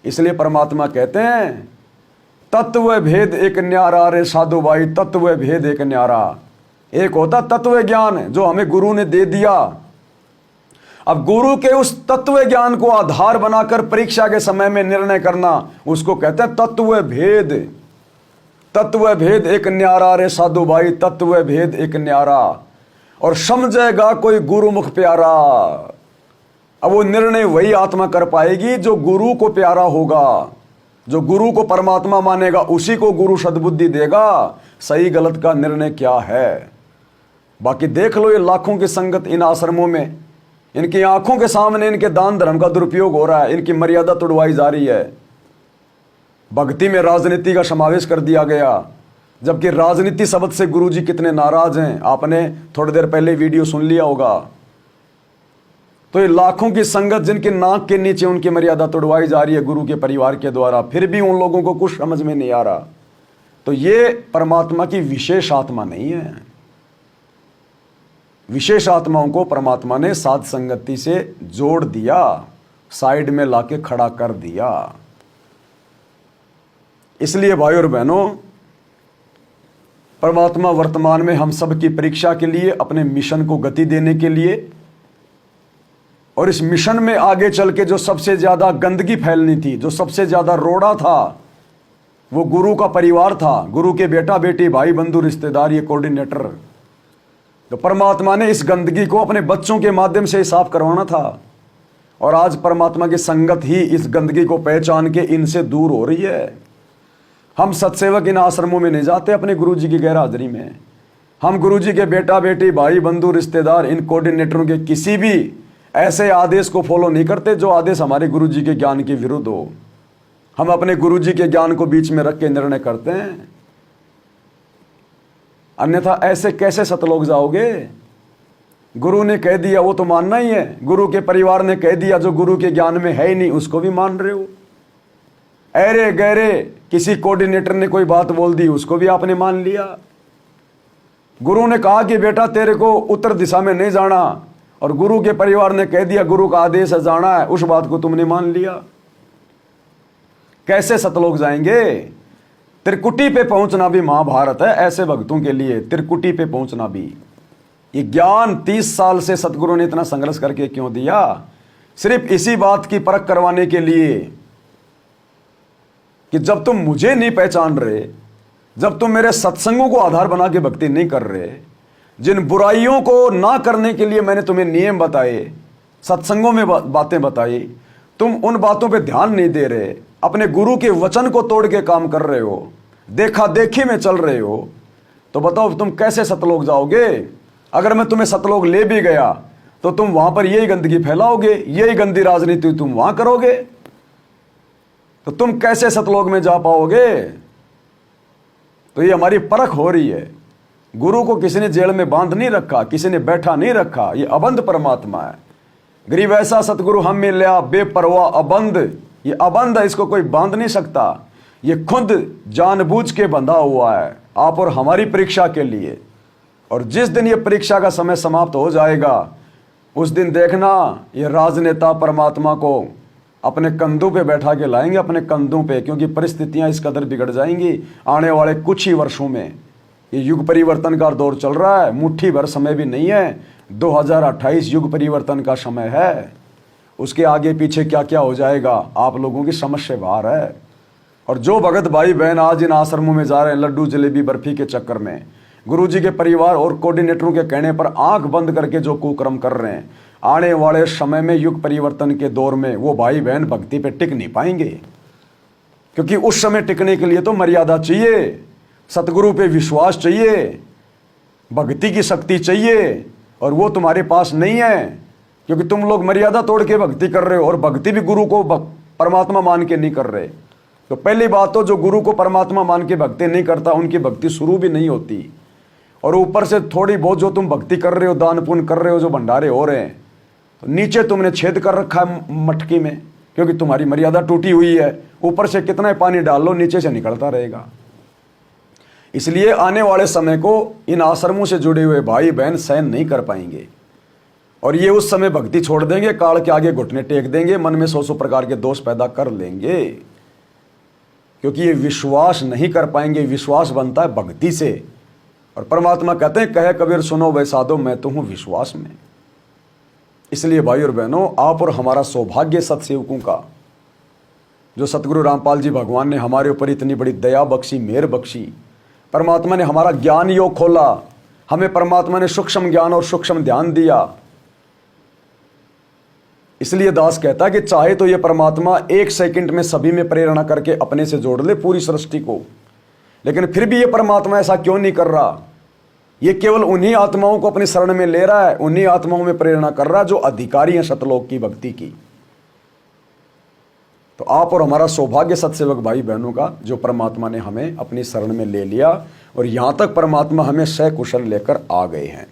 इसलिए परमात्मा कहते हैं तत्व भेद एक न्यारा रे साधु भाई, तत्व भेद एक न्यारा। एक होता तत्व ज्ञान जो हमें गुरु ने दे दिया। अब गुरु के उस तत्व ज्ञान को आधार बनाकर परीक्षा के समय में निर्णय करना, उसको कहते हैं तत्व भेद। तत्व भेद एक न्यारा रे साधु भाई, तत्व भेद एक न्यारा। और समझेगा कोई गुरुमुख प्यारा। अब वो निर्णय वही आत्मा कर पाएगी जो गुरु को प्यारा होगा, जो गुरु को परमात्मा मानेगा, उसी को गुरु सद्बुद्धि देगा सही गलत का निर्णय क्या है। बाकी देख लो ये लाखों की संगत इन आश्रमों में, इनकी आंखों के सामने इनके दान धर्म का दुरुपयोग हो रहा है, इनकी मर्यादा तोड़वाई जा रही है। भक्ति में राजनीति का समावेश कर दिया गया, जबकि राजनीति शब्द से गुरुजी कितने नाराज हैं। आपने थोड़ी देर पहले वीडियो सुन लिया होगा। तो ये लाखों की संगत जिनके नाक के नीचे उनकी मर्यादा तोड़वाई जा रही है गुरु के परिवार के द्वारा, फिर भी उन लोगों को कुछ समझ में नहीं आ रहा। तो ये परमात्मा की विशेष आत्मा नहीं है। विशेष आत्माओं को परमात्मा ने साध संगति से जोड़ दिया, साइड में लाके खड़ा कर दिया। इसलिए भाइयों और बहनों, परमात्मा वर्तमान में हम सब की परीक्षा के लिए, अपने मिशन को गति देने के लिए, और इस मिशन में आगे चल के जो सबसे ज्यादा गंदगी फैलनी थी, जो सबसे ज्यादा रोड़ा था, वो गुरु का परिवार था। गुरु के बेटा बेटी, भाई बंधु, रिश्तेदार, ये कोऑर्डिनेटर। तो परमात्मा ने इस गंदगी को अपने बच्चों के माध्यम से साफ करवाना था। और आज परमात्मा की संगत ही इस गंदगी को पहचान के इनसे दूर हो रही है। हम सत्सेवक इन आश्रमों में नहीं जाते अपने गुरुजी की गैर हाजिरी में। हम गुरुजी के बेटा बेटी, भाई बंधु, रिश्तेदार, इन कोऑर्डिनेटरों के किसी भी ऐसे आदेश को फॉलो नहीं करते जो आदेश हमारे गुरुजी के ज्ञान के विरुद्ध हो। हम अपने गुरुजी के ज्ञान को बीच में रख के निर्णय करते हैं। अन्यथा ऐसे कैसे सतलोक जाओगे। गुरु ने कह दिया वो तो मानना ही है, गुरु के परिवार ने कह दिया जो गुरु के ज्ञान में है ही नहीं उसको भी मान रहे हो। अरे गहरे किसी कोऑर्डिनेटर ने कोई बात बोल दी, उसको भी आपने मान लिया। गुरु ने कहा कि बेटा तेरे को उत्तर दिशा में नहीं जाना, और गुरु के परिवार ने कह दिया गुरु का आदेश है जाना है, उस बात को तुमने मान लिया। कैसे सतलोक जाएंगे। त्रिकुटी पे पहुंचना भी महाभारत है ऐसे भक्तों के लिए। त्रिकुटी पे पहुंचना भी, ये ज्ञान 30 साल से सतगुरु ने इतना संघर्ष करके क्यों दिया। सिर्फ इसी बात की परख करवाने के लिए कि जब तुम मुझे नहीं पहचान रहे, जब तुम मेरे सत्संगों को आधार बना के भक्ति नहीं कर रहे, जिन बुराइयों को ना करने के लिए मैंने तुम्हें नियम बताए, सत्संगों में बातें बताई, तुम उन बातों पे ध्यान नहीं दे रहे, अपने गुरु के वचन को तोड़ के काम कर रहे हो, देखा देखी में चल रहे हो, तो बताओ तुम कैसे सतलोक जाओगे। अगर मैं तुम्हें सतलोक ले भी गया तो तुम वहां पर यही गंदगी फैलाओगे, यही गंदी राजनीति तुम वहां करोगे, तो तुम कैसे सतलोक में जा पाओगे। तो ये हमारी परख हो रही है। गुरु को किसी ने जेल में बांध नहीं रखा, किसी ने बैठा नहीं रखा, ये अबंध परमात्मा है। गरीब ऐसा सतगुरु हम मिला बेपरवाह अबंध, ये अबंध है, इसको कोई बांध नहीं सकता। ये खुद जानबूझ के बंधा हुआ है आप और हमारी परीक्षा के लिए। और जिस दिन ये परीक्षा का समय समाप्त हो जाएगा उस दिन देखना ये राजनेता परमात्मा को अपने कंधों पे बैठा के लाएंगे, अपने कंधों पे, क्योंकि परिस्थितियां इस कदर बिगड़ जाएंगी आने वाले कुछ ही वर्षों में। ये युग परिवर्तन का दौर चल रहा है, मुट्ठी भर समय भी नहीं है। 2028 युग परिवर्तन का समय है। उसके आगे पीछे क्या क्या हो जाएगा आप लोगों की समझ से बाहर है। और जो भगत भाई बहन आज इन आश्रमों में जा रहे हैं लड्डू जलेबी बर्फी के चक्कर में, गुरुजी के परिवार और कोऑर्डिनेटरों के कहने पर आंख बंद करके जो कुकर्म कर रहे हैं, आने वाले समय में युग परिवर्तन के दौर में वो भाई बहन भक्ति पे टिक नहीं पाएंगे। क्योंकि उस समय टिकने के लिए तो मर्यादा चाहिए, सतगुरु पे विश्वास चाहिए, भक्ति की शक्ति चाहिए, और वो तुम्हारे पास नहीं है। क्योंकि तुम लोग मर्यादा तोड़ के भक्ति कर रहे हो, और भक्ति भी गुरु को परमात्मा मान के नहीं कर रहे। तो पहली बात तो जो गुरु को परमात्मा मान के भक्ति नहीं करता उनकी भक्ति शुरू भी नहीं होती। और ऊपर से थोड़ी बहुत जो तुम भक्ति कर रहे हो, दान पुण्य कर रहे हो, जो भंडारे हो रहे हैं, तो नीचे तुमने छेद कर रखा है मटकी में, क्योंकि तुम्हारी मर्यादा टूटी हुई है। ऊपर से कितना पानी डाल लो नीचे से निकलता रहेगा। इसलिए आने वाले समय को इन आश्रमों से जुड़े हुए भाई बहन सहन नहीं कर पाएंगे। और ये उस समय भक्ति छोड़ देंगे, काल के आगे घुटने टेक देंगे, मन में 100 प्रकार के दोष पैदा कर लेंगे, क्योंकि ये विश्वास नहीं कर पाएंगे। विश्वास बनता है भक्ति से, और परमात्मा कहते हैं कहे कबीर सुनो वैसाधो मैं तो हूं विश्वास में। इसलिए भाई और बहनों, आप और हमारा सौभाग्य सत्सेवकों का, जो सतगुरु रामपाल जी भगवान ने हमारे ऊपर इतनी बड़ी दया बख्शी, मेहर बख्शी, परमात्मा ने हमारा ज्ञान योग खोला, हमें परमात्मा ने सूक्ष्म ज्ञान और सूक्ष्म ध्यान दिया। इसलिए दास कहता है कि चाहे तो ये परमात्मा 1 सेकंड में सभी में प्रेरणा करके अपने से जोड़ ले पूरी सृष्टि को, लेकिन फिर भी ये परमात्मा ऐसा क्यों नहीं कर रहा? ये केवल उन्हीं आत्माओं को अपनी शरण में ले रहा है, उन्हीं आत्माओं में प्रेरणा कर रहा है जो अधिकारी हैं सतलोक की भक्ति की। तो आप और हमारा सौभाग्य सत्सेवक भाई बहनों का, जो परमात्मा ने हमें अपनी शरण में ले लिया और यहां तक परमात्मा हमें सकुशल लेकर आ गए हैं।